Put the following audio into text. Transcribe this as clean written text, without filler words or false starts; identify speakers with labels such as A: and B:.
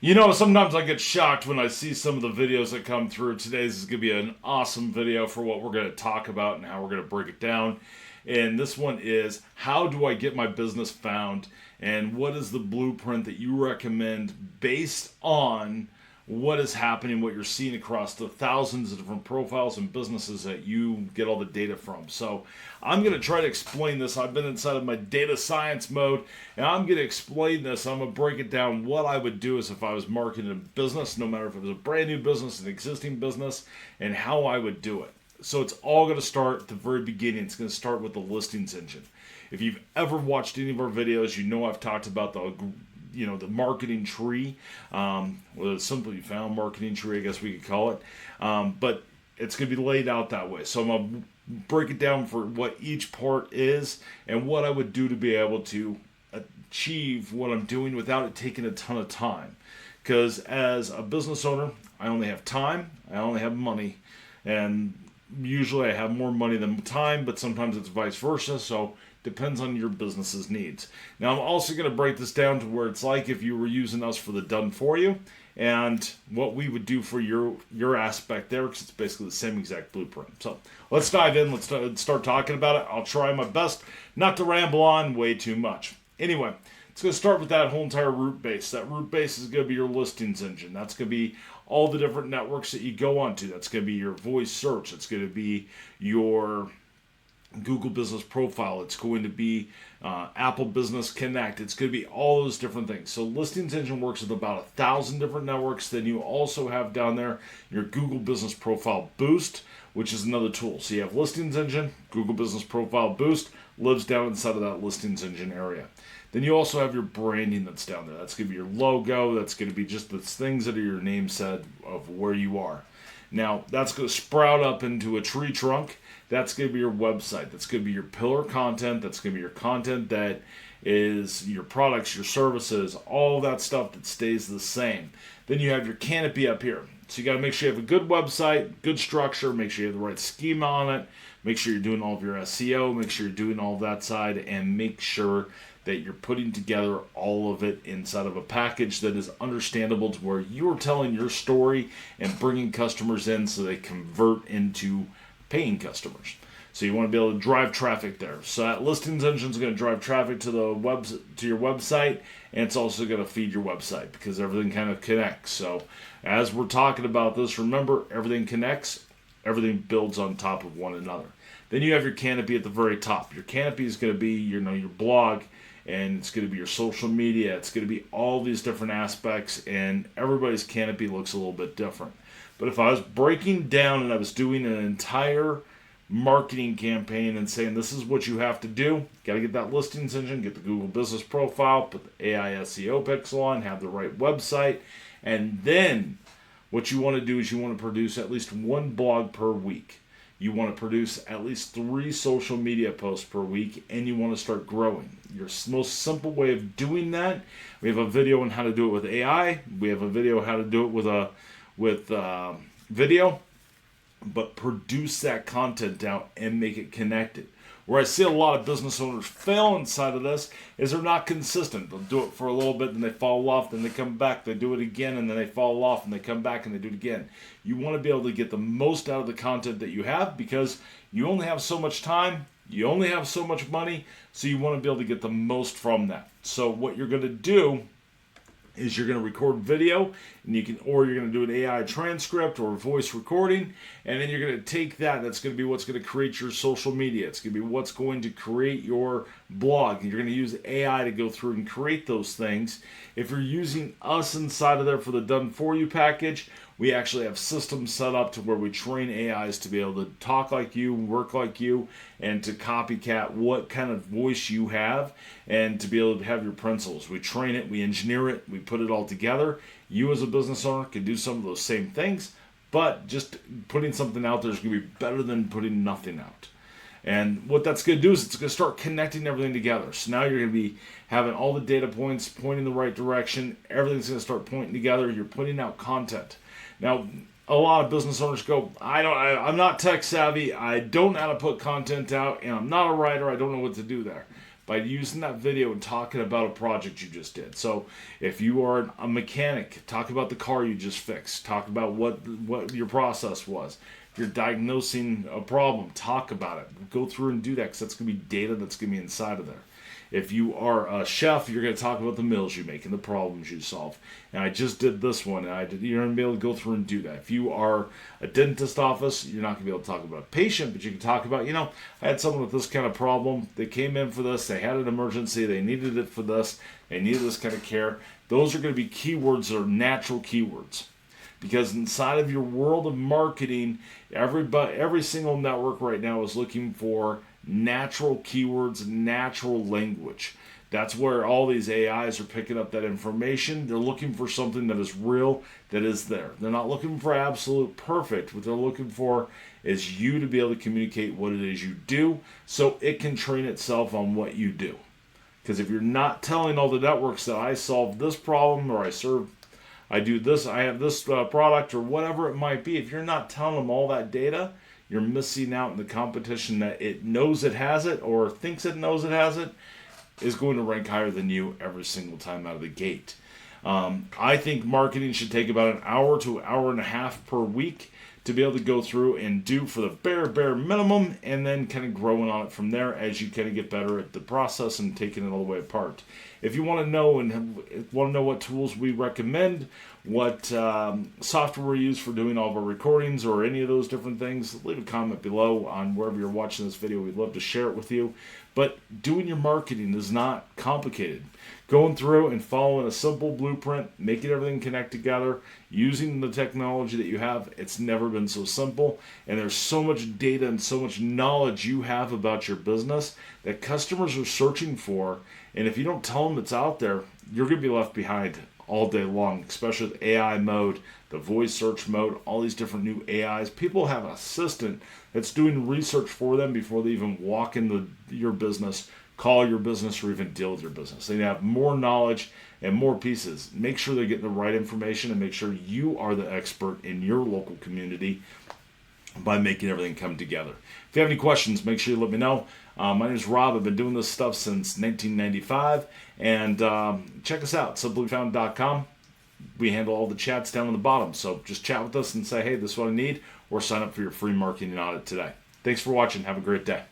A: Sometimes I get shocked when I see some of the videos that come through. Today's is going to be an awesome video for what we're going to talk about and how we're going to break it down. And this one is, how do I get my business found? And what is the blueprint that you recommend based on what is happening, what you're seeing across the thousands of different profiles and businesses that you get all the data from. So I'm going to try to explain this. I've been inside of my data science mode, and I'm going to explain this. I'm going to break it down what I would do as if I was marketing a business, no matter if it was a brand new business, an existing business, and how I would do it. So it's all going to start at the very beginning. It's going to start with the listings engine. If you've ever watched any of our videos, you know I've talked about the marketing tree, the simply found marketing tree, I guess we could call it. But it's going to be laid out that way. So I'm going to break it down for what each part is and what I would do to be able to achieve what I'm doing without it taking a ton of time. Because as a business owner, I only have time, I only have money, and usually I have more money than time, but sometimes it's vice versa. So depends on your business's needs. Now, I'm also going to break this down to where it's like if you were using us for the done for you and what we would do for your aspect there, because it's basically the same exact blueprint. So let's dive in. Let's start talking about it. I'll try my best not to ramble on way too much. Anyway, it's going to start with that whole entire root base. That root base is going to be your listings engine. That's going to be all the different networks that you go onto. That's going to be your voice search. It's going to be your Google Business Profile. It's going to be Apple Business Connect. It's going to be all those different things. So Listings Engine works with about 1,000 different networks. Then you also have down there your Google Business Profile Boost, which is another tool. So you have Listings Engine, Google Business Profile Boost lives down inside of that Listings Engine area. Then you also have your branding that's down there. That's going to be your logo. That's going to be just the things that are your name set of where you are. Now, that's going to sprout up into a tree trunk. That's going to be your website. That's going to be your pillar content. That's going to be your content that is your products, your services, all that stuff that stays the same. Then you have your Canopy up here. So you got to make sure you have a good website, good structure, make sure you have the right schema on it, make sure you're doing all of your SEO, make sure you're doing all of that side, and make sure that you're putting together all of it inside of a package that is understandable to where you're telling your story and bringing customers in so they convert into paying customers. So you want to be able to drive traffic there. So that listings engine is going to drive traffic to your website, and it's also going to feed your website because everything kind of connects. So as we're talking about this, remember, everything connects, everything builds on top of one another. Then you have your Canopy at the very top. Your Canopy is going to be your blog, and it's going to be your social media. It's going to be all these different aspects, and everybody's Canopy looks a little bit different. But if I was breaking down and I was doing an entire marketing campaign and saying this is what you have to do, got to get that listings engine, get the Google Business Profile, put the AI SEO pixel on, have the right website, and then what you want to do is you want to produce at least one blog per week. You want to produce at least 3 social media posts per week, and you want to start growing. Your most simple way of doing that, we have a video on how to do it with AI. We have a video on how to do it with video, but produce that content out and make it connected. Where I see a lot of business owners fail inside of this is they're not consistent. They'll do it for a little bit, then they fall off, then they come back, they do it again, and then they fall off, and they come back and they do it again. You want to be able to get the most out of the content that you have because you only have so much time, you only have so much money, so you want to be able to get the most from that. So what you're going to do is you're going to record video, and you're going to do an AI transcript or voice recording, and then you're going to take that. That's going to be what's going to create your social media. It's going to be what's going to create your blog. And you're going to use AI to go through and create those things. If you're using us inside of there for the done for you package, we actually have systems set up to where we train AIs to be able to talk like you, work like you, and to copycat what kind of voice you have, and to be able to have your principles. We train it, we engineer it, we put it all together. You as a business owner can do some of those same things, but just putting something out there is going to be better than putting nothing out. And what that's going to do is it's going to start connecting everything together. So now you're going to be having all the data points pointing the right direction. Everything's going to start pointing together. You're putting out content. Now, a lot of business owners go, I'm not tech savvy. I don't know how to put content out, and I'm not a writer. I don't know what to do there. by using that video and talking about a project you just did. So if you are a mechanic, talk about the car you just fixed. Talk about what your process was. If you're diagnosing a problem, talk about it. Go through and do that, because that's going to be data that's going to be inside of there. If you are a chef, you're going to talk about the meals you make and the problems you solve. And I just did this one, and you're going to be able to go through and do that. If you are a dentist office, you're not going to be able to talk about a patient, but you can talk about, I had someone with this kind of problem. They came in for this. They had an emergency. They needed it for this. They needed this kind of care. Those are going to be keywords that are natural keywords. Because inside of your world of marketing, every single network right now is looking for natural keywords, natural language. That's where all these AIs are picking up that information. They're looking for something that is real, that is there. They're not looking for absolute perfect. What they're looking for is you to be able to communicate what it is you do, so it can train itself on what you do. Because if you're not telling all the networks that I solved this problem, or I do this, I have this product, or whatever it might be, if you're not telling them all that data, you're missing out in the competition that it knows it has it, or thinks it knows it has it, is going to rank higher than you every single time out of the gate. I think marketing should take about an hour to an hour and a half per week to be able to go through and do for the bare minimum, and then kind of growing on it from there as you kind of get better at the process and taking it all the way apart. If you want to know what tools we recommend, what software we use for doing all of our recordings, or any of those different things, leave a comment below on wherever you're watching this video. We'd love to share it with you. But doing your marketing is not complicated. Going through and following a simple blueprint, making everything connect together, using the technology that you have, it's never been so simple. And there's so much data and so much knowledge you have about your business that customers are searching for. And if you don't tell them it's out there, you're going to be left behind all day long, especially with AI mode, the voice search mode, all these different new AIs. People have an assistant that's doing research for them before they even walk into your business, call your business, or even deal with your business. They have more knowledge and more pieces. Make sure they're getting the right information, and make sure you are the expert in your local community by making everything come together. If you have any questions, make sure you let me know. My name is Rob. I've been doing this stuff since 1995. And check us out, simplyfound.com. We handle all the chats down on the bottom. So just chat with us and say, hey, this is what I need, or sign up for your free marketing audit today. Thanks for watching. Have a great day.